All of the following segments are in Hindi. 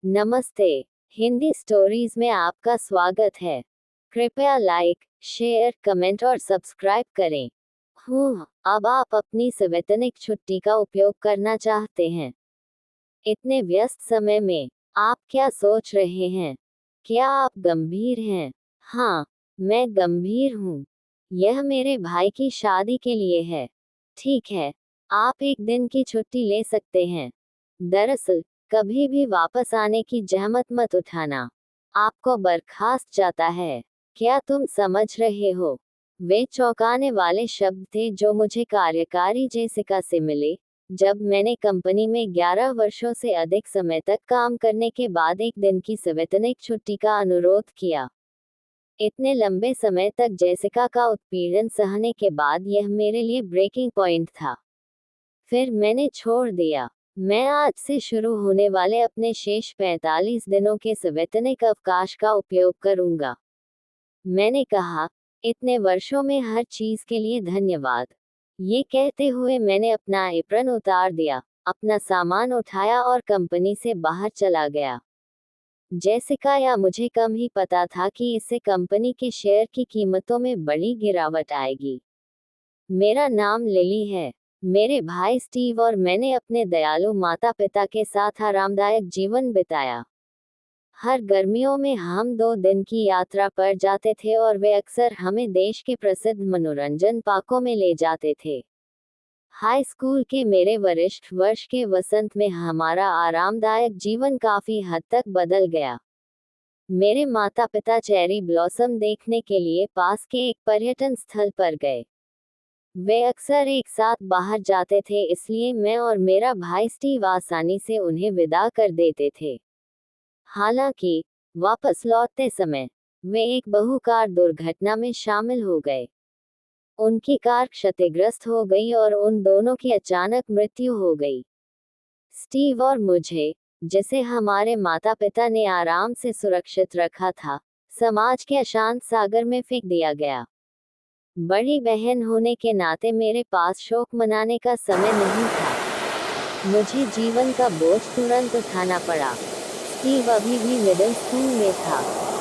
नमस्ते। हिंदी स्टोरीज में आपका स्वागत है। कृपया लाइक, शेयर, कमेंट और सब्सक्राइब करें। अब आप अपनी संवैतनिक छुट्टी का उपयोग करना चाहते हैं। इतने व्यस्त समय में आप क्या सोच रहे हैं? क्या आप गंभीर हैं? हाँ, मैं गंभीर हूँ। यह मेरे भाई की शादी के लिए है। ठीक है, आप एक दिन की छुट्टी ले सकते हैं। दरअसल, कभी भी वापस आने की जहमत मत उठाना। आपको बर्खास्त जाता है। क्या तुम समझ रहे हो? वे चौंकाने वाले शब्द थे जो मुझे कार्यकारी जेसिका से मिले, जब मैंने कंपनी में 11 वर्षों से अधिक समय तक काम करने के बाद एक दिन की संवैतनिक छुट्टी का अनुरोध किया। इतने लंबे समय तक जेसिका का उत्पीड़न सहने के बाद यह मेरे लिए ब्रेकिंग पॉइंट था। फिर मैंने छोड़ दिया। मैं आज से शुरू होने वाले अपने शेष 45 दिनों के संवैतनिक अवकाश का उपयोग करूंगा। मैंने कहा, इतने वर्षों में हर चीज के लिए धन्यवाद। ये कहते हुए मैंने अपना एप्रन उतार दिया, अपना सामान उठाया और कंपनी से बाहर चला गया। जेसिका या मुझे कम ही पता था कि इससे कंपनी के शेयर की कीमतों में बड़ी गिरावट आएगी। मेरा नाम लिली है। मेरे भाई स्टीव और मैंने अपने दयालु माता पिता के साथ आरामदायक जीवन बिताया। हर गर्मियों में हम 2 दिन की यात्रा पर जाते थे और वे अक्सर हमें देश के प्रसिद्ध मनोरंजन पार्कों में ले जाते थे। हाई स्कूल के मेरे वरिष्ठ वर्ष के वसंत में हमारा आरामदायक जीवन काफी हद तक बदल गया। मेरे माता पिता चेरी ब्लॉसम देखने के लिए पास के एक पर्यटन स्थल पर गए। वे अक्सर एक साथ बाहर जाते थे, इसलिए मैं और मेरा भाई स्टीव आसानी से उन्हें विदा कर देते थे। हालांकि, वापस लौटते समय, वे एक बहुकार दुर्घटना में शामिल हो गए। उनकी कार क्षतिग्रस्त हो गई और उन दोनों की अचानक मृत्यु हो गई। स्टीव और मुझे, जिसे हमारे माता पिता ने आराम से सुरक्षित रखा था, समाज के अशांत सागर में फेंक दिया गया। बड़ी बहन होने के नाते मेरे पास शोक मनाने का समय नहीं था। मुझे जीवन का बोझ तुरंत उठाना पड़ा। स्टीव अभी भी मिडिल स्कूल में था।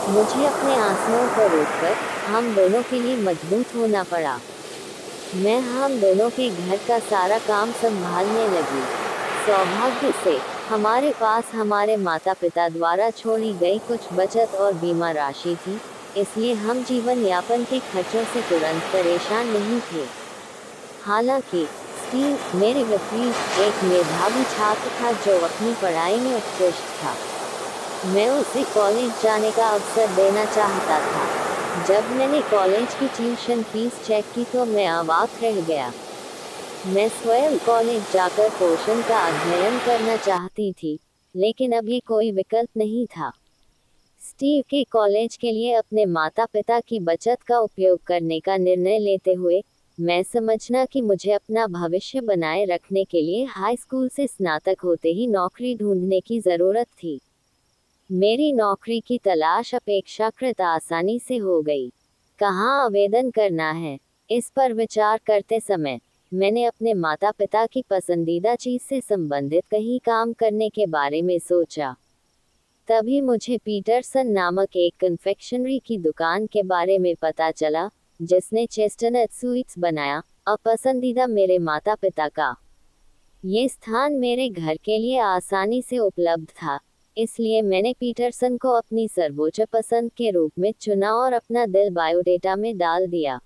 मुझे अपने आंसुओं को रोककर हम दोनों के लिए मजबूत होना पड़ा। मैं हम दोनों के घर का सारा काम संभालने लगी। सौभाग्य से हमारे पास हमारे माता पिता द्वारा छोड़ी गई कुछ बचत और बीमा राशि थी, इसलिए हम जीवन यापन के खर्चों से तुरंत परेशान नहीं थे। हालांकि, स्टीव मेरे विपरीत एक मेधावी छात्र था जो अपनी पढ़ाई में उत्कृष्ट था। मैं उसे कॉलेज जाने का अवसर देना चाहता था। जब मैंने कॉलेज की ट्यूशन फीस चेक की तो मैं अवाक रह गया। मैं स्वयं कॉलेज जाकर पोषण का अध्ययन करना चाहती थी, लेकिन अभी कोई विकल्प नहीं था। स्टीव के कॉलेज के लिए अपने माता पिता की बचत का उपयोग करने का निर्णय लेते हुए, मैं समझना कि मुझे अपना भविष्य बनाए रखने के लिए हाई स्कूल से स्नातक होते ही नौकरी ढूंढने की जरूरत थी। मेरी नौकरी की तलाश अपेक्षाकृत आसानी से हो गई। कहाँ आवेदन करना है, इस पर विचार करते समय, मैंने अपने माता पिता की पसंदीदा चीज से संबंधित कहीं काम करने के बारे में सोचा। तभी मुझे पीटरसन नामक एक कन्फेक्शनरी की दुकान के बारे में पता चला, जिसने चेस्टनट स्वीट्स बनाया, अपसंदीदा मेरे माता पिता का। ये स्थान मेरे घर के लिए आसानी से उपलब्ध था, इसलिए मैंने पीटरसन को अपनी सर्वोच्च पसंद के रूप में चुना और अपना दिल बायोडेटा में डाल दिया।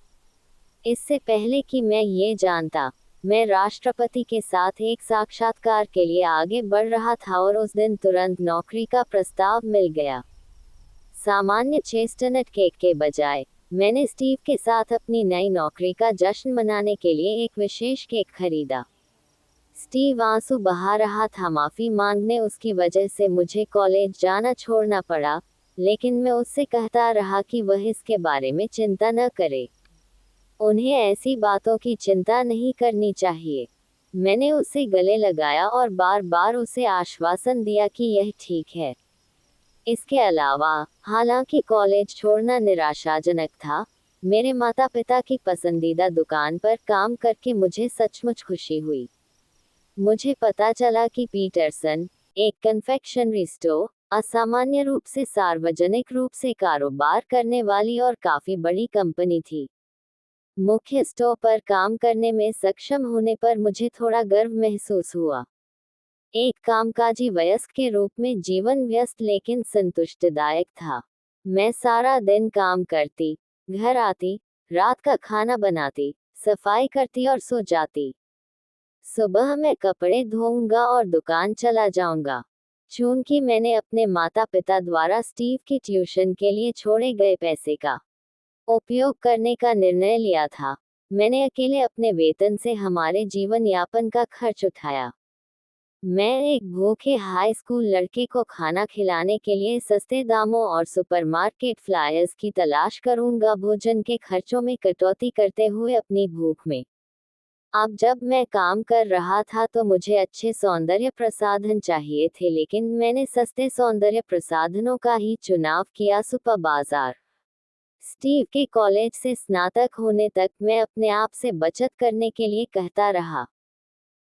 इससे पहले कि मैं ये जानता, मैं राष्ट्रपति के साथ एक साक्षात्कार के लिए आगे बढ़ रहा था और उस दिन तुरंत नौकरी का प्रस्ताव मिल गया। सामान्य चेस्टनट केक के बजाय, मैंने स्टीव के साथ अपनी नई नौकरी का जश्न मनाने के लिए एक विशेष केक खरीदा। स्टीव आंसू बहा रहा था माफी मांगने उसकी वजह से मुझे कॉलेज जाना छोड़ना पड़ा, लेकिन मैं उससे कहता रहा कि वह इसके बारे में चिंता न करे। उन्हें ऐसी बातों की चिंता नहीं करनी चाहिए। मैंने उसे गले लगाया और बार बार उसे आश्वासन दिया कि यह ठीक है। इसके अलावा, हालांकि कॉलेज छोड़ना निराशाजनक था, मेरे माता पिता की पसंदीदा दुकान पर काम करके मुझे सचमुच खुशी हुई। मुझे पता चला कि पीटरसन, एक कन्फेक्शनरी स्टोर, असामान्य रूप से सार्वजनिक रूप से कारोबार करने वाली और काफी बड़ी कंपनी थी। मुख्य स्टोर पर काम करने में सक्षम होने पर मुझे थोड़ा गर्व महसूस हुआ। एक कामकाजी वयस्क के रूप में जीवन व्यस्त लेकिन संतुष्टिदायक था। मैं सारा दिन काम करती, घर आती, रात का खाना बनाती, सफाई करती और सो जाती। सुबह मैं कपड़े धोऊंगा और दुकान चला जाऊंगा। चूंकि मैंने अपने माता पिता द्वारा स्टीव की ट्यूशन के लिए छोड़े गए पैसे का उपयोग करने का निर्णय लिया था, मैंने अकेले अपने वेतन से हमारे जीवन यापन का खर्च उठाया। मैं एक भूखे हाई स्कूल लड़के को खाना खिलाने के लिए सस्ते दामों और सुपरमार्केट फ्लायर्स की तलाश करूंगा, भोजन के खर्चों में कटौती करते हुए अपनी भूख में। अब जब मैं काम कर रहा था तो मुझे अच्छे सौंदर्य प्रसाधन चाहिए थे, लेकिन मैंने सस्ते सौंदर्य प्रसाधनों का ही चुनाव किया। सुपर बाजार। स्टीव के कॉलेज से स्नातक होने तक मैं अपने आप से बचत करने के लिए कहता रहा।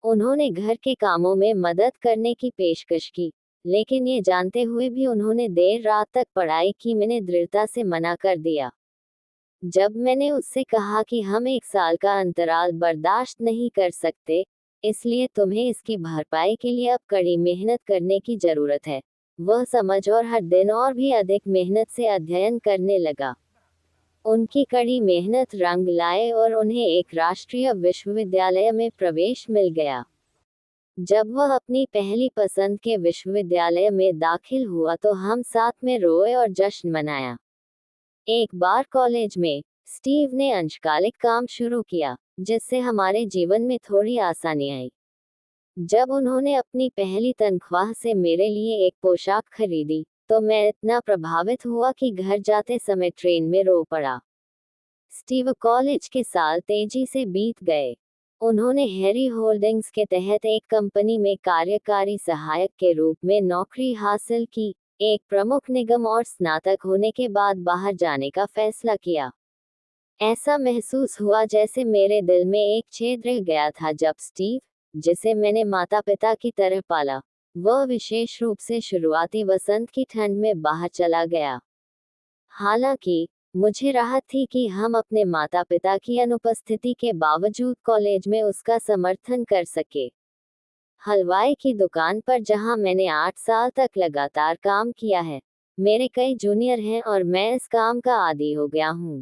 उन्होंने घर के कामों में मदद करने की पेशकश की, लेकिन ये जानते हुए भी उन्होंने देर रात तक पढ़ाई की। मैंने दृढ़ता से मना कर दिया। जब मैंने उससे कहा कि हम 1 साल का अंतराल बर्दाश्त नहीं कर सकते, इसलिए तुम्हें इसकी भरपाई के लिए अब कड़ी मेहनत करने की जरूरत है, वह समझ और हर दिन और भी अधिक मेहनत से अध्ययन करने लगा। उनकी कड़ी मेहनत रंग लाए और उन्हें एक राष्ट्रीय विश्वविद्यालय में प्रवेश मिल गया। जब वह अपनी पहली पसंद के विश्वविद्यालय में दाखिल हुआ तो हम साथ में रोए और जश्न मनाया। एक बार कॉलेज में स्टीव ने अंशकालिक काम शुरू किया, जिससे हमारे जीवन में थोड़ी आसानी आई। जब उन्होंने अपनी पहली तनख्वाह से मेरे लिए एक पोशाक खरीदी तो मैं इतना प्रभावित हुआ कि घर जाते समय ट्रेन में रो पड़ा। स्टीव कॉलेज के साल तेजी से बीत गए। उन्होंने हैरी होल्डिंग्स के तहत एक कंपनी में कार्यकारी सहायक के रूप में नौकरी हासिल की, एक प्रमुख निगम, और स्नातक होने के बाद बाहर जाने का फैसला किया। ऐसा महसूस हुआ जैसे मेरे दिल में एक छेद रह गया था जब स्टीव, जिसे मैंने माता पिता की तरह पाला, वह विशेष रूप से शुरुआती वसंत की ठंड में बाहर चला गया। हालांकि मुझे राहत थी कि हम अपने माता पिता की अनुपस्थिति के बावजूद कॉलेज में उसका समर्थन कर सके। हलवाई की दुकान पर जहां मैंने 8 साल तक लगातार काम किया है, मेरे कई जूनियर हैं और मैं इस काम का आदी हो गया हूं।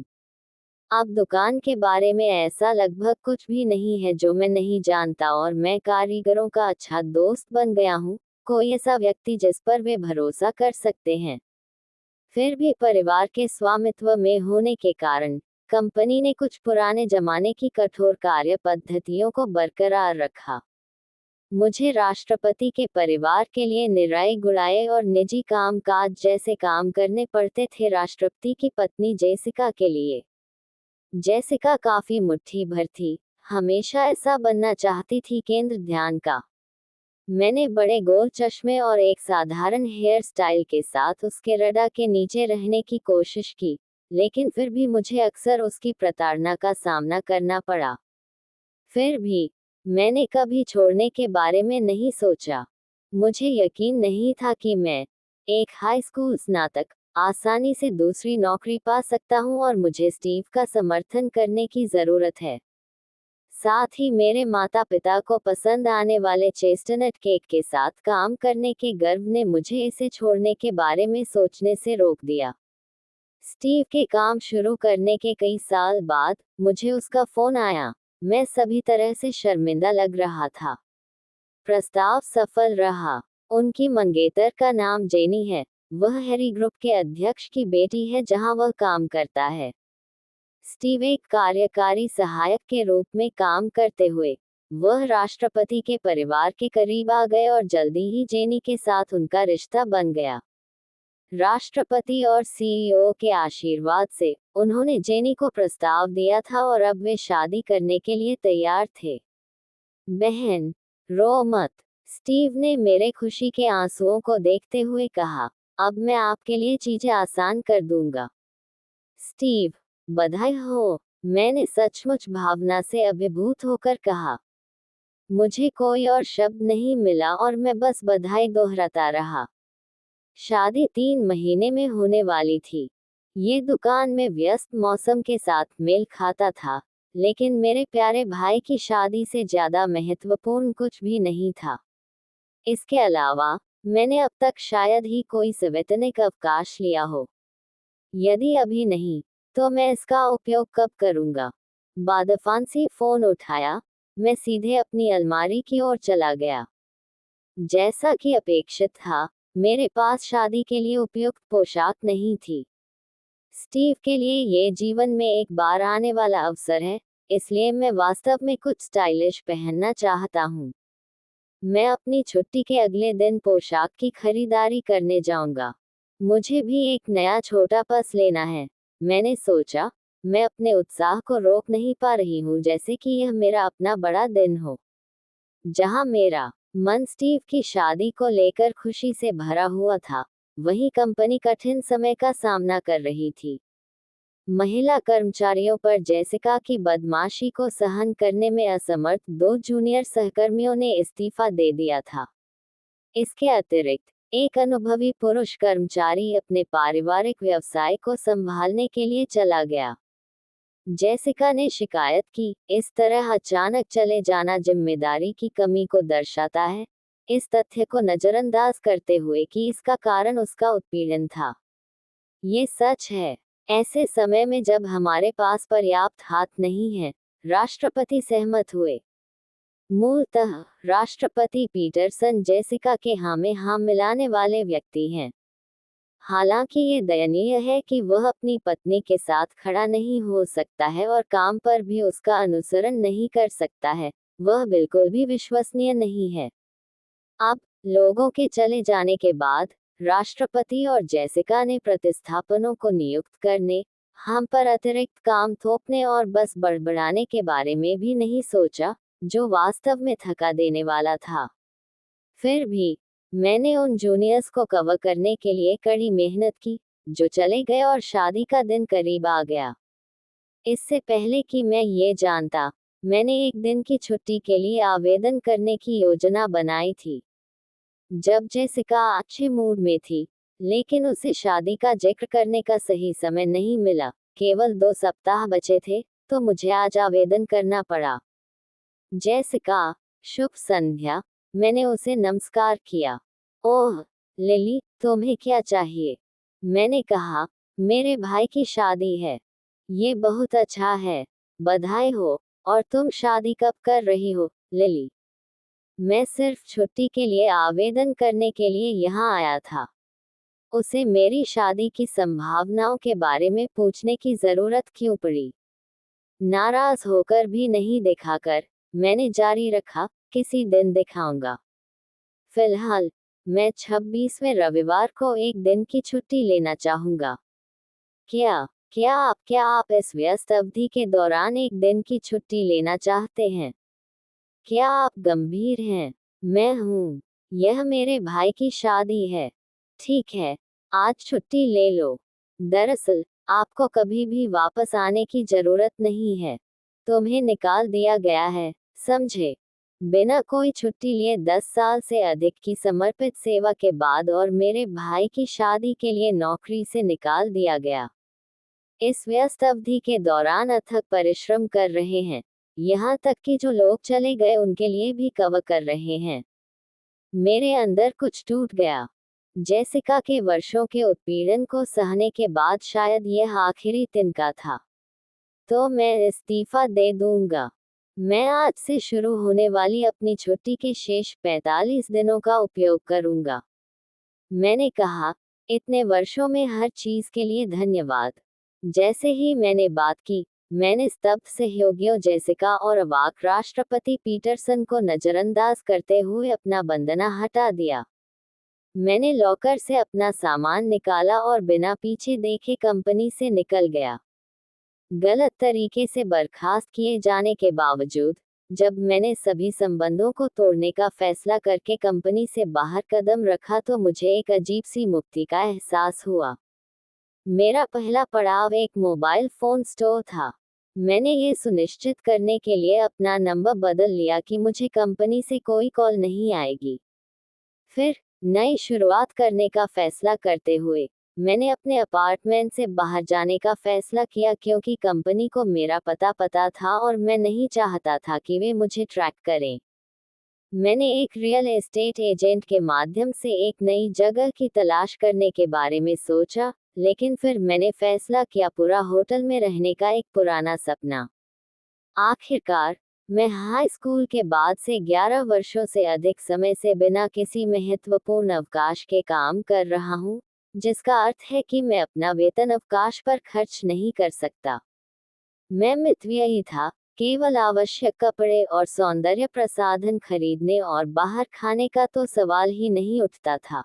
अब दुकान के बारे में ऐसा लगभग कुछ भी नहीं है जो मैं नहीं जानता और मैं कारीगरों का अच्छा दोस्त बन गया हूं, कोई ऐसा व्यक्ति जिस पर वे भरोसा कर सकते हैं। फिर भी परिवार के स्वामित्व में होने के कारण कंपनी ने कुछ पुराने जमाने की कठोर कार्य पद्धतियों को बरकरार रखा। मुझे राष्ट्रपति के परिवार के लिए निराई गुड़ाई और निजी कामकाज जैसे काम करने पड़ते थे। राष्ट्रपति की पत्नी जेसिका के लिए, जेसिका काफी मुट्ठी भर थी, हमेशा ऐसा बनना चाहती थी केंद्र ध्यान का। मैंने बड़े गोल चश्मे और एक साधारण हेयर स्टाइल के साथ उसके रडा के नीचे रहने की कोशिश की, लेकिन फिर भी मुझे अक्सर उसकी प्रताड़ना का सामना करना पड़ा। फिर भी मैंने कभी छोड़ने के बारे में नहीं सोचा। मुझे यकीन नहीं था कि मैं, एक हाई स्कूल स्नातक, आसानी से दूसरी नौकरी पा सकता हूं और मुझे स्टीव का समर्थन करने की जरूरत है। साथ ही मेरे माता पिता को पसंद आने वाले चेस्टनट केक के साथ काम करने के गर्व ने मुझे इसे छोड़ने के बारे में सोचने से रोक दिया। स्टीव के काम शुरू करने के कई साल बाद मुझे उसका फोन आया। मैं सभी तरह से शर्मिंदा लग रहा था। प्रस्ताव सफल रहा। उनकी मंगेतर का नाम जेनी है। वह हैरी ग्रुप के अध्यक्ष की बेटी है जहां वह काम करता है। स्टीव एक कार्यकारी सहायक के रूप में काम करते हुए वह राष्ट्रपति के परिवार के करीब आ गए और जल्दी ही जेनी के साथ उनका रिश्ता बन गया। राष्ट्रपति और सीईओ के आशीर्वाद से उन्होंने जेनी को प्रस्ताव दिया था और अब वे शादी करने के लिए तैयार थे। बहन, रो मत, स्टीव ने मेरे खुशी के आंसुओं को देखते हुए कहा। अब मैं आपके लिए चीजें आसान कर दूंगा। स्टीव, बधाई हो, मैंने सचमुच भावना से अभिभूत होकर कहा। मुझे कोई और शब्द नहीं मिला और मैं बस बधाई दोहराता रहा। शादी 3 महीने में होने वाली थी। ये दुकान में व्यस्त मौसम के साथ मेल खाता था, लेकिन मेरे प्यारे भाई की शादी से ज्यादा महत्वपूर्ण कुछ भी नहीं था। इसके अलावा मैंने अब तक शायद ही कोई सवैतनिक अवकाश लिया हो। यदि अभी नहीं, तो मैं इसका उपयोग कब करूंगा? बादफांसी फोन उठाया। मैं सीधे अपनी अलमारी की ओर चला गया। जैसा कि अपेक्षित था, मेरे पास शादी के लिए उपयुक्त पोशाक नहीं थी। स्टीव के लिए ये जीवन में एक बार आने वाला अवसर है, इसलिए मैं वास्तव में कुछ स्टाइलिश पहनना चाहता हूँ। मैं अपनी छुट्टी के अगले दिन पोशाक की खरीदारी करने जाऊंगा। मुझे भी एक नया छोटा पर्स लेना है। मैंने सोचा, मैं अपने उत्साह को रोक नहीं पा रही हूँ, जैसे कि यह मेरा अपना बड़ा दिन हो, जहाँ मेरा मन स्टीव की शादी को लेकर खुशी से भरा हुआ था, वहीं कंपनी कठिन समय का सामना कर रही थी। महिला कर्मचारियों पर जेसिका की बदमाशी को सहन करने में असमर्थ 2 जूनियर सहकर्मियों ने इस्तीफा दे दिया था। इसके अतिरिक्त, एक अनुभवी पुरुष कर्मचारी अपने पारिवारिक व्यवसाय को संभालने के लिए चला गया। जेसिका ने शिकायत की, इस तरह अचानक चले जाना जिम्मेदारी की कमी को दर्शाता है, इस तथ्य को नजरअंदाज करते हुए कि इसका कारण उसका उत्पीड़न था। ये सच है। ऐसे समय में जब हमारे पास पर्याप्त हाथ नहीं है, राष्ट्रपति सहमत हुए। मूलतः राष्ट्रपति पीटरसन जेसिका के हाँ में हाँ मिलाने वाले व्यक्ति हैं। हालांकि ये दयनीय है कि वह अपनी पत्नी के साथ खड़ा नहीं हो सकता है और काम पर भी उसका अनुसरण नहीं कर सकता है। वह बिल्कुल भी विश्वसनीय नहीं है। अब, लोगों के चले जाने के बाद, राष्ट्रपति और जेसिका ने प्रतिस्थापनों को नियुक्त करने, हम पर अतिरिक्त काम थोपने और बस बड़बड़ाने के बारे में भी नहीं सोचा, जो वास्तव में थका देने वाला था। फिर भी, मैंने उन जूनियर्स को कवर करने के लिए कड़ी मेहनत की, जो चले गए और शादी का दिन करीब आ गया। इससे पहले कि मैं ये जानता, मैंने एक दिन की छुट्टी के लिए आवेदन करने की योजना बनाई थी। जब जेसिका अच्छे मूड में थी, लेकिन उसे शादी का जिक्र करने का सही समय नहीं मिला, केवल 2 सप्ताह बचे थे, तो मुझे आज आवेदन करना पड़ा। जेसिका, शुभ संध्या। मैंने उसे नमस्कार किया। ओह, लिली, तुम्हें क्या चाहिए? मैंने कहा, मेरे भाई की शादी है। ये बहुत अच्छा है। बधाई हो। और तुम शादी कब कर रही हो, लिली? मैं सिर्फ छुट्टी के लिए आवेदन करने के लिए यहाँ आया था। उसे मेरी शादी की संभावनाओं के बारे में पूछने की जरूरत क्यों पड़ी? नाराज होकर भी नहीं दिखाकर, मैंने जारी रखा, किसी दिन दिखाऊंगा। फिलहाल, मैं 26वें रविवार को एक दिन की छुट्टी लेना चाहूंगा। क्या आप इस व्यस्त अवधि के दौरान एक दिन की छुट्टी लेना चाहते हैं? क्या आप गंभीर हैं? मैं हूँ। यह मेरे भाई की शादी है। ठीक है, आज छुट्टी ले लो। दरअसल, आपको कभी भी वापस आने की जरूरत नहीं है। तुम्हें निकाल दिया गया है, समझे? बिना कोई छुट्टी लिए 10 साल से अधिक की समर्पित सेवा के बाद और मेरे भाई की शादी के लिए नौकरी से निकाल दिया गया। इस व्यस्त अवधि के दौरान अथक परिश्रम कर रहे हैं, यहाँ तक कि जो लोग चले गए उनके लिए भी कवर कर रहे हैं। मेरे अंदर कुछ टूट गया। जेसिका के वर्षों के उत्पीड़न को सहने के बाद शायद यह आखिरी तिनका था। तो मैं इस्तीफा दे दूंगा। मैं आज से शुरू होने वाली अपनी छुट्टी के शेष 45 दिनों का उपयोग करूंगा। मैंने कहा, इतने वर्षों में हर चीज के लिए धन्यवाद। जैसे ही मैंने बात की, मैंने स्तब्ध सहयोगियों जेसिका और अवाक राष्ट्रपति पीटरसन को नजरअंदाज करते हुए अपना बंधना हटा दिया। मैंने लॉकर से अपना सामान निकाला और बिना पीछे देखे कंपनी से निकल गया। गलत तरीके से बर्खास्त किए जाने के बावजूद, जब मैंने सभी संबंधों को तोड़ने का फैसला करके कंपनी से बाहर कदम रखा तो मुझे एक अजीब सी मुक्ति का एहसास हुआ। मेरा पहला पड़ाव एक मोबाइल फोन स्टोर था। मैंने ये सुनिश्चित करने के लिए अपना नंबर बदल लिया कि मुझे कंपनी से कोई कॉल नहीं आएगी। फिर, नई शुरुआत करने का फैसला करते हुए मैंने अपने अपार्टमेंट से बाहर जाने का फैसला किया, क्योंकि कंपनी को मेरा पता था और मैं नहीं चाहता था कि वे मुझे ट्रैक करें। मैंने एक रियल एस्टेट एजेंट के माध्यम से एक नई जगह की तलाश करने के बारे में सोचा, लेकिन फिर मैंने फैसला किया पूरा होटल में रहने का एक पुराना सपना। आखिरकार, मैं हाई स्कूल के बाद से 11 वर्षों से अधिक समय से बिना किसी महत्वपूर्ण अवकाश के काम कर रहा हूँ, जिसका अर्थ है कि मैं अपना वेतन अवकाश पर खर्च नहीं कर सकता। मैं मितव्ययी था, केवल आवश्यक कपड़े और सौंदर्य प्रसाधन खरीदने और बाहर खाने का तो सवाल ही नहीं उठता था।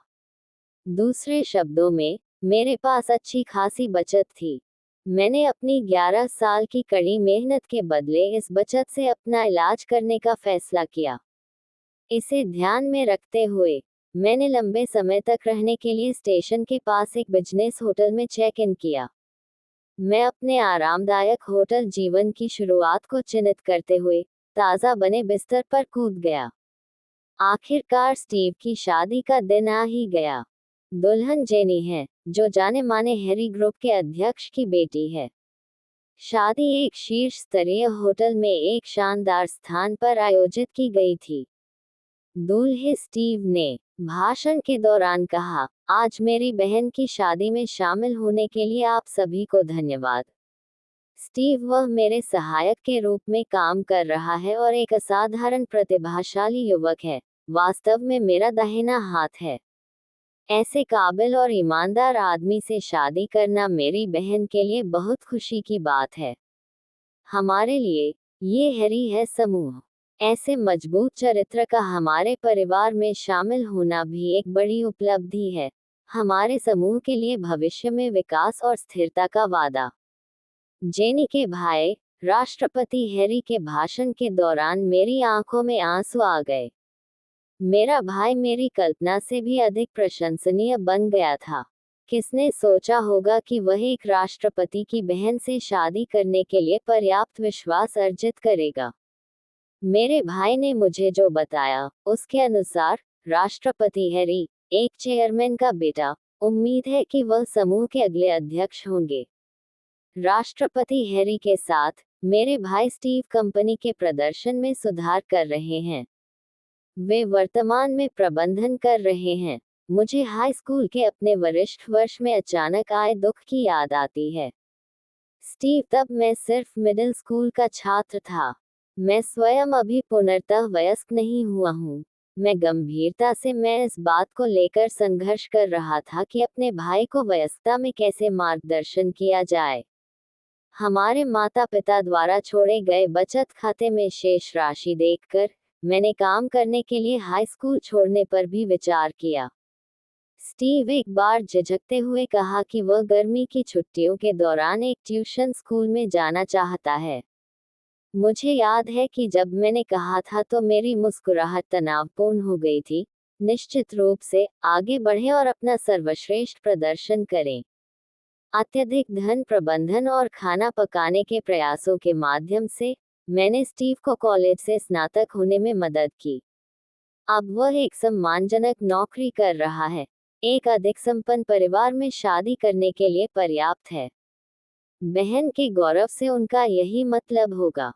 दूसरे शब्दों में, मेरे पास अच्छी खासी बचत थी। मैंने अपनी 11 साल की कड़ी मेहनत के बदले इस बचत से अपना इलाज करने का फैसला किया। इसे ध्यान में रखते हुए, मैंने लंबे समय तक रहने के लिए स्टेशन के पास एक बिजनेस होटल में चेक इन किया। मैं अपने आरामदायक होटल जीवन की शुरुआत को चिन्हित करते हुए ताज़ा बने बिस्तर पर कूद गया। आखिरकार स्टीव की शादी का दिन आ ही गया। दुल्हन जेनी है, जो जाने माने हैरी ग्रुप के अध्यक्ष की बेटी है। शादी एक शीर्ष स्तरीय होटल में एक शानदार स्थान पर आयोजित की गई थी। दूल्हे स्टीव ने भाषण के दौरान कहा, आज मेरी बहन की शादी में शामिल होने के लिए आप सभी को धन्यवाद। स्टीव वह मेरे सहायक के रूप में काम कर रहा है और एक असाधारण प्रतिभाशाली युवक है, वास्तव में मेरा दाहिना हाथ है। ऐसे काबिल और ईमानदार आदमी से शादी करना मेरी बहन के लिए बहुत खुशी की बात है। हमारे लिए ये हैरी है समूह। ऐसे मजबूत चरित्र का हमारे परिवार में शामिल होना भी एक बड़ी उपलब्धि है। हमारे समूह के लिए भविष्य में विकास और स्थिरता का वादा। जेनी के भाई, राष्ट्रपति हैरी के भाषण के दौरान मेरी आंखों में आंसू आ गए। मेरा भाई मेरी कल्पना से भी अधिक प्रशंसनीय बन गया था। किसने सोचा होगा कि वह एक राष्ट्रपति की बहन से शादी करने के लिए पर्याप्त विश्वास अर्जित करेगा। मेरे भाई ने मुझे जो बताया, उसके अनुसार राष्ट्रपति हैरी, एक चेयरमैन का बेटा, उम्मीद है कि वह समूह के अगले अध्यक्ष होंगे। राष्ट्रपति हैरी के साथ मेरे भाई स्टीव कंपनी के प्रदर्शन में सुधार कर रहे हैं। वे वर्तमान में प्रबंधन कर रहे हैं। मुझे हाई स्कूल के अपने वरिष्ठ वर्ष में अचानक आए दुख की याद आती है। स्टीव, तब मैं सिर्फ मिडिल स्कूल का छात्र था। मैं स्वयं अभी पूर्णतः वयस्क नहीं हुआ हूँ। मैं गंभीरता से मैं इस बात को लेकर संघर्ष कर रहा था कि अपने भाई को वयस्कता में कैसे मार्गदर्शन किया जाए। हमारे माता पिता द्वारा छोड़े गए बचत खाते में शेष राशि देखकर मैंने काम करने के लिए हाई स्कूल छोड़ने पर भी विचार किया। स्टीव एक बार झिझकते हुए कहा कि वह गर्मी की छुट्टियों के दौरान एक ट्यूशन स्कूल में जाना चाहता है। मुझे याद है कि जब मैंने कहा था तो मेरी मुस्कुराहट तनावपूर्ण हो गई थी। निश्चित रूप से, आगे बढ़ें और अपना सर्वश्रेष्ठ प्रदर्शन करें। अत्यधिक धन प्रबंधन और खाना पकाने के प्रयासों के माध्यम से मैंने स्टीव को कॉलेज से स्नातक होने में मदद की। अब वह एक सम्मानजनक नौकरी कर रहा है, एक अधिक संपन्न परिवार में शादी करने के लिए पर्याप्त है। बहन के गौरव से उनका यही मतलब होगा।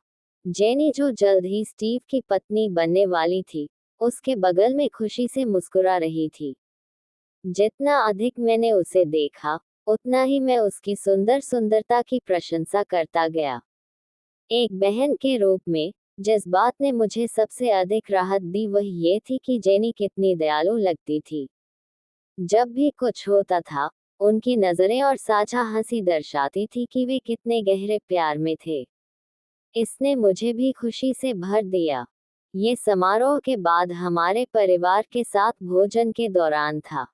जेनी, जो जल्द ही स्टीव की पत्नी बनने वाली थी, उसके बगल में खुशी से मुस्कुरा रही थी। जितना अधिक मैंने उसे देखा, उतना ही मैं उसकी सुंदरता की प्रशंसा करता गया। एक बहन के रूप में, जिस बात ने मुझे सबसे अधिक राहत दी वह ये थी कि जेनी कितनी दयालु लगती थी। जब भी कुछ होता था, उनकी नजरें और साझा हंसी दर्शाती थी कि वे कितने गहरे प्यार में थे। इसने मुझे भी खुशी से भर दिया। ये समारोह के बाद हमारे परिवार के साथ भोजन के दौरान था।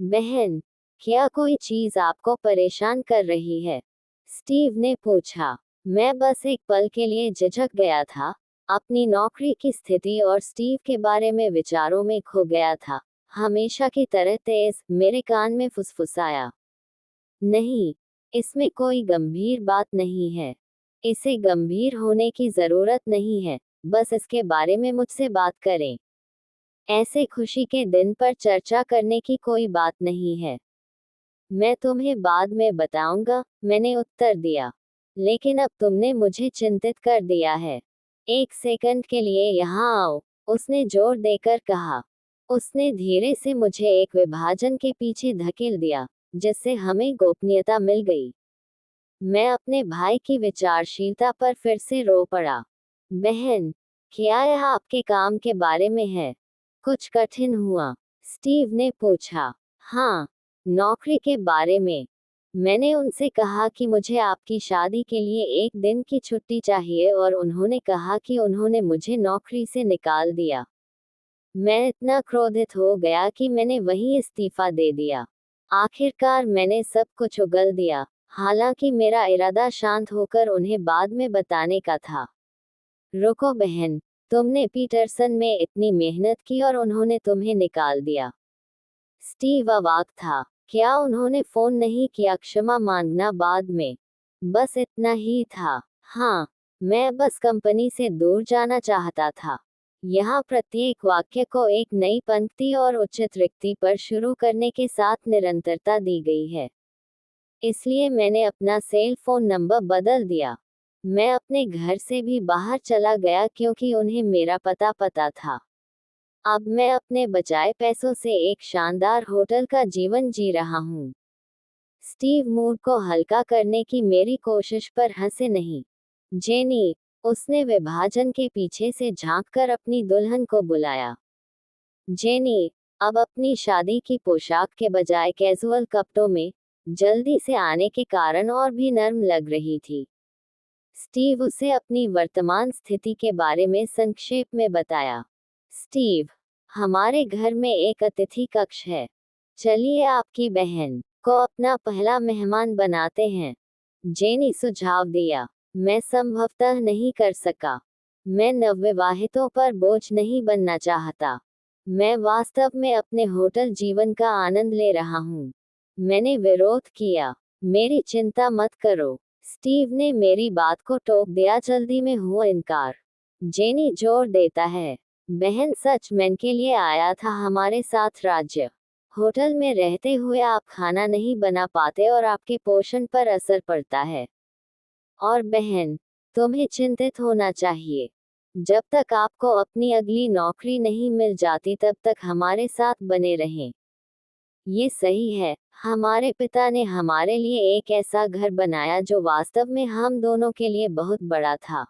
बहन, क्या कोई चीज आपको परेशान कर रही है? स्टीव ने पूछा। मैं बस एक पल के लिए झिझक गया था, अपनी नौकरी की स्थिति और स्टीव के बारे में विचारों में खो गया था। हमेशा की तरह तेज मेरे कान में फुसफुसाया। नहीं, इसमें कोई गंभीर बात नहीं है। इसे गंभीर होने की जरूरत नहीं है, बस इसके बारे में मुझसे बात करें। ऐसे खुशी के दिन पर चर्चा करने की कोई बात नहीं है। मैं तुम्हें बाद में बताऊंगा, मैंने उत्तर दिया। लेकिन अब तुमने मुझे चिंतित कर दिया है। एक सेकंड के लिए यहाँ आओ, उसने जोर देकर कहा। उसने धीरे से मुझे एक विभाजन के पीछे धकेल दिया, जिससे हमें गोपनीयता मिल गई। मैं अपने भाई की विचारशीलता पर फिर से रो पड़ा। बहन, क्या यह आपके काम के बारे में है? कुछ कठिन हुआ? स्टीव ने पूछा। हाँ, नौकरी के बारे में। मैंने उनसे कहा कि मुझे आपकी शादी के लिए एक दिन की छुट्टी चाहिए और उन्होंने कहा कि उन्होंने मुझे नौकरी से निकाल दिया। मैं इतना क्रोधित हो गया कि मैंने वहीं इस्तीफा दे दिया। आखिरकार मैंने सब कुछ उगल दिया, हालांकि मेरा इरादा शांत होकर उन्हें बाद में बताने का था। रुको बहन, तुमने पीटरसन में इतनी मेहनत की और उन्होंने तुम्हें निकाल दिया। स्टीव अवाक था। क्या उन्होंने फोन नहीं किया क्षमा मांगना बाद में? बस इतना ही था। हाँ, मैं बस कंपनी से दूर जाना चाहता था। यहाँ प्रत्येक वाक्य को एक नई पंक्ति और उचित रिक्ति पर शुरू करने के साथ निरंतरता दी गई है। इसलिए मैंने अपना सेल फोन नंबर बदल दिया। मैं अपने घर से भी बाहर चला गया क्योंकि उन्हें मेरा पता था। अब मैं अपने बचाए पैसों से एक शानदार होटल का जीवन जी रहा हूँ। स्टीव मूड को हल्का करने की मेरी कोशिश पर हंसे नहीं। जेनी, उसने विभाजन के पीछे से झांककर अपनी दुल्हन को बुलाया। जेनी, अब अपनी शादी की पोशाक के बजाय कैजुअल कपड़ों में जल्दी से आने के कारण और भी नर्म लग रही थी। स्टीव उसे अपनी वर्तमान स्थिति के बारे में संक्षेप में बताया। स्टीव, हमारे घर में एक अतिथि कक्ष है। चलिए आपकी बहन को अपना पहला मेहमान बनाते हैं। जेनी सुझाव दिया। मैं संभवतः नहीं कर सका। मैं नवविवाहितों पर बोझ नहीं बनना चाहता। मैं वास्तव में अपने होटल जीवन का आनंद ले रहा हूँ। मैंने विरोध किया। मेरी चिंता मत करो। स्टीव ने मेरी बात को टोक दिया, जल्दी में हुआ इनकार। जेनी जोर देता है। बहन सचमैन के लिए आया था हमारे साथ राज्य। होटल में रहते हुए आप खाना नहीं बना पाते और आपके पोषण पर असर पड़ता है। और बहन, तुम्हें चिंतित होना चाहिए। जब तक आपको अपनी अगली नौकरी नहीं मिल जाती तब तक हमारे साथ बने रहें। ये सही है, हमारे पिता ने हमारे लिए एक ऐसा घर बनाया जो वास्तव में हम दोनों के लिए बहुत बड़ा था।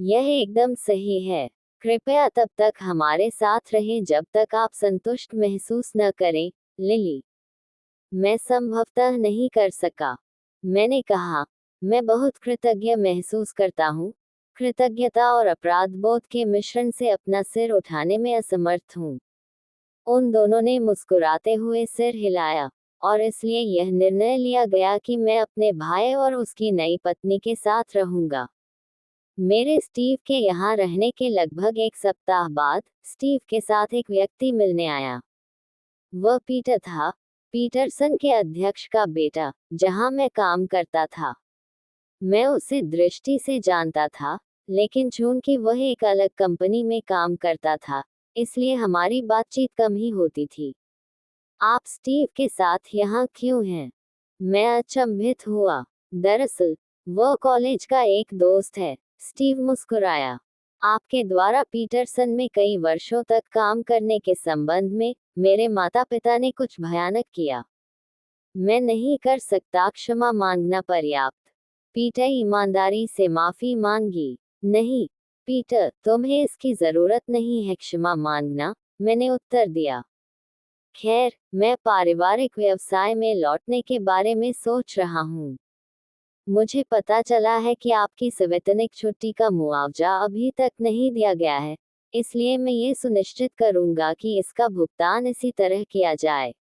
यह एकदम सही है। कृपया तब तक हमारे साथ रहें जब तक आप संतुष्ट महसूस न करें, लिली। मैं संभवतः नहीं कर सका। मैंने कहा, मैं बहुत कृतज्ञ महसूस करता हूँ। कृतज्ञता और अपराध बोध के मिश्रण से अपना सिर उठाने में असमर्थ हूँ। उन दोनों ने मुस्कुराते हुए सिर हिलाया, और इसलिए यह निर्णय लिया गया कि मैं अपने भाई और उसकी नई पत्नी के साथ रहूंगा। मेरे स्टीव के यहाँ रहने के लगभग एक सप्ताह बाद, स्टीव के साथ एक व्यक्ति मिलने आया। वह पीटर था, पीटरसन के अध्यक्ष का बेटा, जहां मैं काम करता था। मैं उसे दृष्टि से जानता था, लेकिन चूंकि वह एक अलग कंपनी में काम करता था, इसलिए हमारी बातचीत कम ही होती थी। आप स्टीव के साथ यहाँ क्यों हैं? मैं अचंभित हुआ। दरअसल, वह कॉलेज का एक दोस्त है। स्टीव मुस्कुराया। आपके द्वारा पीटरसन में कई वर्षों तक काम करने के संबंध में मेरे माता पिता ने कुछ भयानक किया। मैं नहीं कर सकता क्षमा मांगना पर्याप्त। पीटर ईमानदारी से माफी मांगी। नहीं, पीटर, तुम्हें इसकी जरूरत नहीं है क्षमा मांगना, मैंने उत्तर दिया। खैर, मैं पारिवारिक व्यवसाय में लौटने के बारे में सोच रहा हूँ। मुझे पता चला है कि आपकी सवैतनिक छुट्टी का मुआवजा अभी तक नहीं दिया गया है, इसलिए मैं ये सुनिश्चित करूंगा कि इसका भुगतान इसी तरह किया जाए।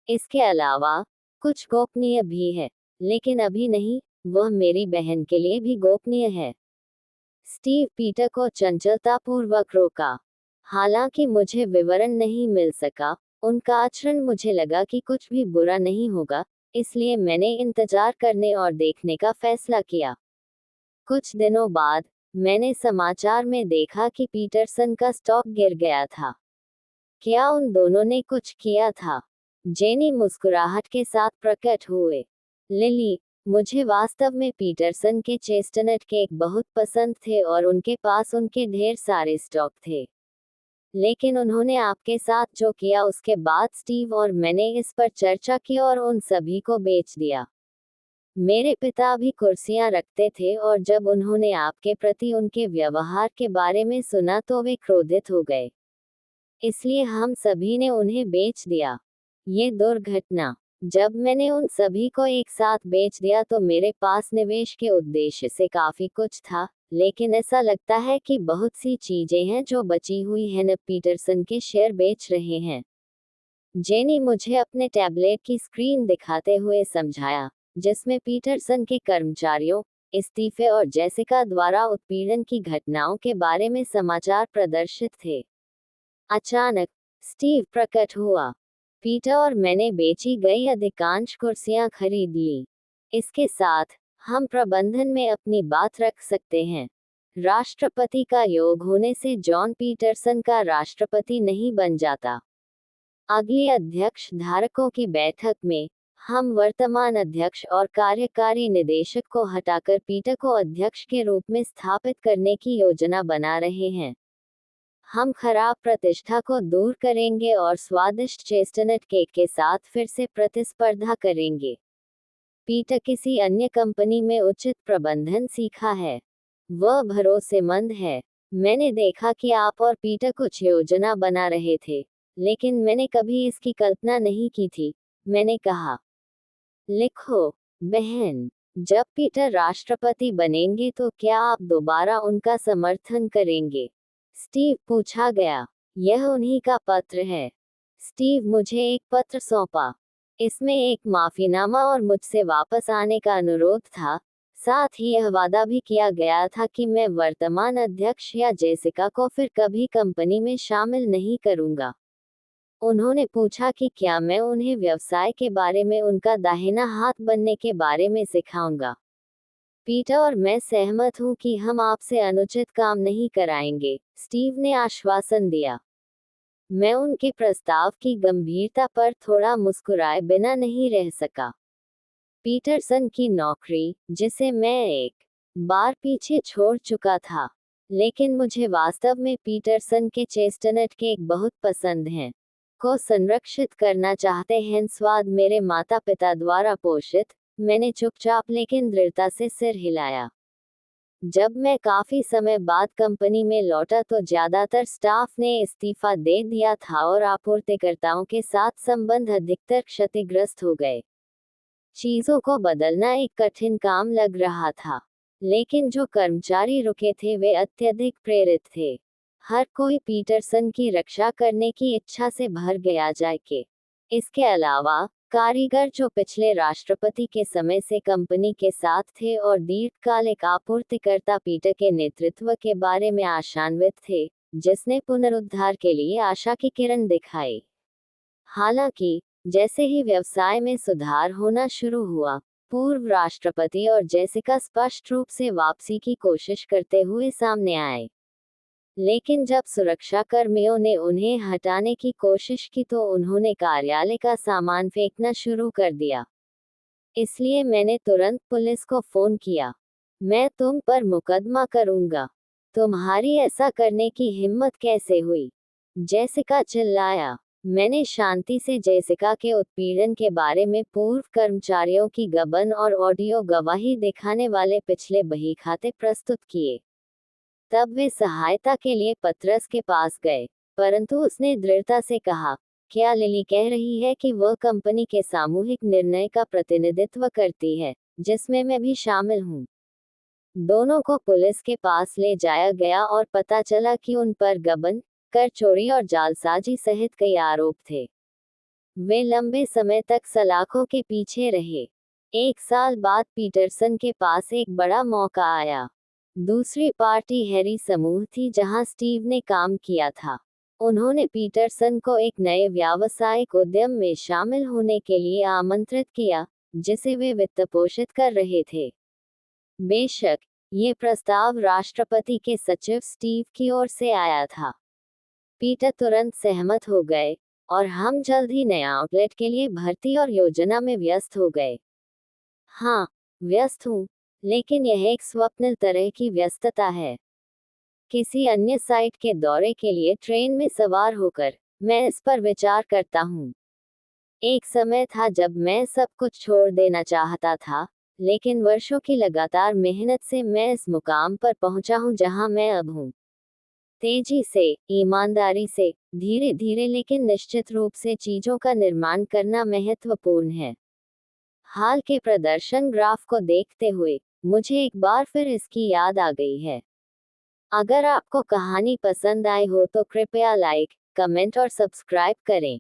इसके अलावा, कुछ गोपनीय भी है, लेकिन अभी नहीं, वह मेरी बहन के लिए भी गोपनीय है। स्टीव पीटर को चंचलतापूर्वक रोका। हालांकि मुझे विवरण नहीं मिल सका, उनका आचरण मुझे लगा कि कुछ भी बुरा नहीं होगा, इसलिए मैंने इंतजार करने और देखने का फैसला किया। कुछ दिनों बाद, मैंने समाचार में देखा कि पीटरसन का स्टॉक गिर गया था। क्या उन दोनों ने कुछ किया था? जेनी मुस्कुराहट के साथ प्रकट हुए। लिली, मुझे वास्तव में पीटरसन के चेस्टनट केक बहुत पसंद थे और उनके पास उनके ढेर सारे स्टॉक थे। लेकिन उन्होंने आपके साथ जो किया उसके बाद स्टीव और मैंने इस पर चर्चा की और उन सभी को बेच दिया। मेरे पिता भी कुर्सियां रखते थे और जब उन्होंने आपके प्रति उनके व्यवहार के बारे में सुना तो वे क्रोधित हो गए। इसलिए हम सभी ने उन्हें बेच दिया। ये दुर्घटना, जब मैंने उन सभी को एक साथ बेच दिया तो मेरे पास निवेश के उद्देश्य से काफी कुछ था, लेकिन ऐसा लगता है कि बहुत सी चीजें हैं जो बची हुई हैं। न पीटरसन के शेयर बेच रहे हैं। जेनी मुझे अपने टैबलेट की स्क्रीन दिखाते हुए समझाया, जिसमें पीटरसन के कर्मचारियों, इस्तीफे और जेसिका द्वारा उत्पीड़न की घटनाओं के बारे में समाचार प्रदर्शित थे। अचानक स्टीव प्रकट हुआ। पीटर और मैंने बेची गई अधिकांश कुर्सियां खरीद ली। इसके साथ हम प्रबंधन में अपनी बात रख सकते हैं। राष्ट्रपति का योग होने से जॉन पीटरसन का राष्ट्रपति नहीं बन जाता। अगली अध्यक्ष धारकों की बैठक में हम वर्तमान अध्यक्ष और कार्यकारी निदेशक को हटाकर पीटर को अध्यक्ष के रूप में स्थापित करने की योजना बना रहे हैं। हम खराब प्रतिष्ठा को दूर करेंगे और स्वादिष्ट चेस्टनट केक के साथ फिर से प्रतिस्पर्धा करेंगे। पीटर किसी अन्य कंपनी में उचित प्रबंधन सीखा है। वह भरोसेमंद है। मैंने देखा कि आप और पीटर कुछ योजना बना रहे थे, लेकिन मैंने कभी इसकी कल्पना नहीं की थी। मैंने कहा, लिखो, बहन, जब पीटर राष्ट्रपति बनेंगे तो क्या आप दोबारा उनका समर्थन करेंगे? स्टीव पूछा गया। यह उन्हीं का पत्र है। स्टीव मुझे एक पत्र सौंपा। इसमें एक माफीनामा और मुझसे वापस आने का अनुरोध था। साथ ही यह वादा भी किया गया था कि मैं वर्तमान अध्यक्ष या जेसिका को फिर कभी कंपनी में शामिल नहीं करूंगा। उन्होंने पूछा कि क्या मैं उन्हें व्यवसाय के बारे में उनका दाहिना हाथ बनने के बारे में सिखाऊंगा। पीटर और मैं सहमत हूं कि हम आपसे अनुचित काम नहीं कराएंगे, स्टीव ने आश्वासन दिया। मैं उनके प्रस्ताव की गंभीरता पर थोड़ा मुस्कुराए बिना नहीं रह सका। पीटरसन की नौकरी, जिसे मैं एक बार पीछे छोड़ चुका था, लेकिन मुझे वास्तव में पीटरसन के चेस्टनट केक बहुत पसंद हैं, को संरक्षित करना चाहते हैं। स्वाद मेरे माता पिता द्वारा पोषित। मैंने चुपचाप लेकिन दृढ़ता से सिर हिलाया। जब मैं काफी समय बाद कंपनी में लौटा तो ज्यादातर स्टाफ ने इस्तीफा दे दिया था और आपूर्तिकर्ताओं के साथ संबंध अधिकतर क्षतिग्रस्त हो गए। चीजों को बदलना एक कठिन काम लग रहा था, लेकिन जो कर्मचारी रुके थे वे अत्यधिक प्रेरित थे। हर कोई पीटरसन की रक्षा करने की इच्छा से भर गया जाए के। इसके अलावा कारीगर जो पिछले राष्ट्रपति के समय से कंपनी के साथ थे और दीर्घकालिक आपूर्तिकर्ता पीटर के नेतृत्व के बारे में आशान्वित थे, जिसने पुनरुद्धार के लिए आशा की किरण दिखाई। हालांकि जैसे ही व्यवसाय में सुधार होना शुरू हुआ, पूर्व राष्ट्रपति और जेसिका स्पष्ट रूप से वापसी की कोशिश करते हुए सामने आए। लेकिन जब सुरक्षा कर्मियों ने उन्हें हटाने की कोशिश की तो उन्होंने कार्यालय का सामान फेंकना शुरू कर दिया। इसलिए मैंने तुरंत पुलिस को फोन किया। मैं तुम पर मुकदमा करूंगा। तुम्हारी ऐसा करने की हिम्मत कैसे हुई? जेसिका चिल्लाया। मैंने शांति से जेसिका के उत्पीड़न के बारे में पूर्व कर्मचारियों की गबन और ऑडियो गवाही दिखाने वाले पिछले बहीखाते प्रस्तुत किए। तब वे सहायता के लिए पतरस के पास गए, परंतु उसने दृढ़ता से कहा, क्या लिली कह रही है कि वह कंपनी के सामूहिक निर्णय का प्रतिनिधित्व करती है, जिसमें मैं भी शामिल हूँ? दोनों को पुलिस के पास ले जाया गया और पता चला कि उन पर गबन, कर चोरी और जालसाजी सहित कई आरोप थे। वे लंबे समय तक सलाखों के पीछे रहे। 1 साल बाद पीटरसन के पास एक बड़ा मौका आया। दूसरी पार्टी हैरी समूह थी जहां स्टीव ने काम किया था। उन्होंने पीटरसन को एक नए व्यावसायिक उद्यम में शामिल होने के लिए आमंत्रित किया, जिसे वे वित्तपोषित कर रहे थे। बेशक, ये प्रस्ताव राष्ट्रपति के सचिव स्टीव की ओर से आया था। पीटर तुरंत सहमत हो गए और हम जल्द ही नए आउटलेट के लिए भर्ती और योजना में व्यस्त हो गए। हाँ, व्यस्त हूँ, लेकिन यह एक स्वप्न तरह की व्यस्तता है। किसी अन्य साइट के दौरे के लिए ट्रेन में सवार होकर मैं इस पर विचार करता हूँ। एक समय था जब मैं सब कुछ छोड़ देना चाहता था, लेकिन वर्षों की लगातार मेहनत से मैं इस मुकाम पर पहुंचा हूं जहां मैं अब हूं। तेजी से, ईमानदारी से, धीरे धीरे लेकिन निश्चित रूप से चीजों का निर्माण करना महत्वपूर्ण है। हाल के प्रदर्शन ग्राफ को देखते हुए मुझे एक बार फिर इसकी याद आ गई है। अगर आपको कहानी पसंद आई हो तो कृपया लाइक, कमेंट और सब्सक्राइब करें।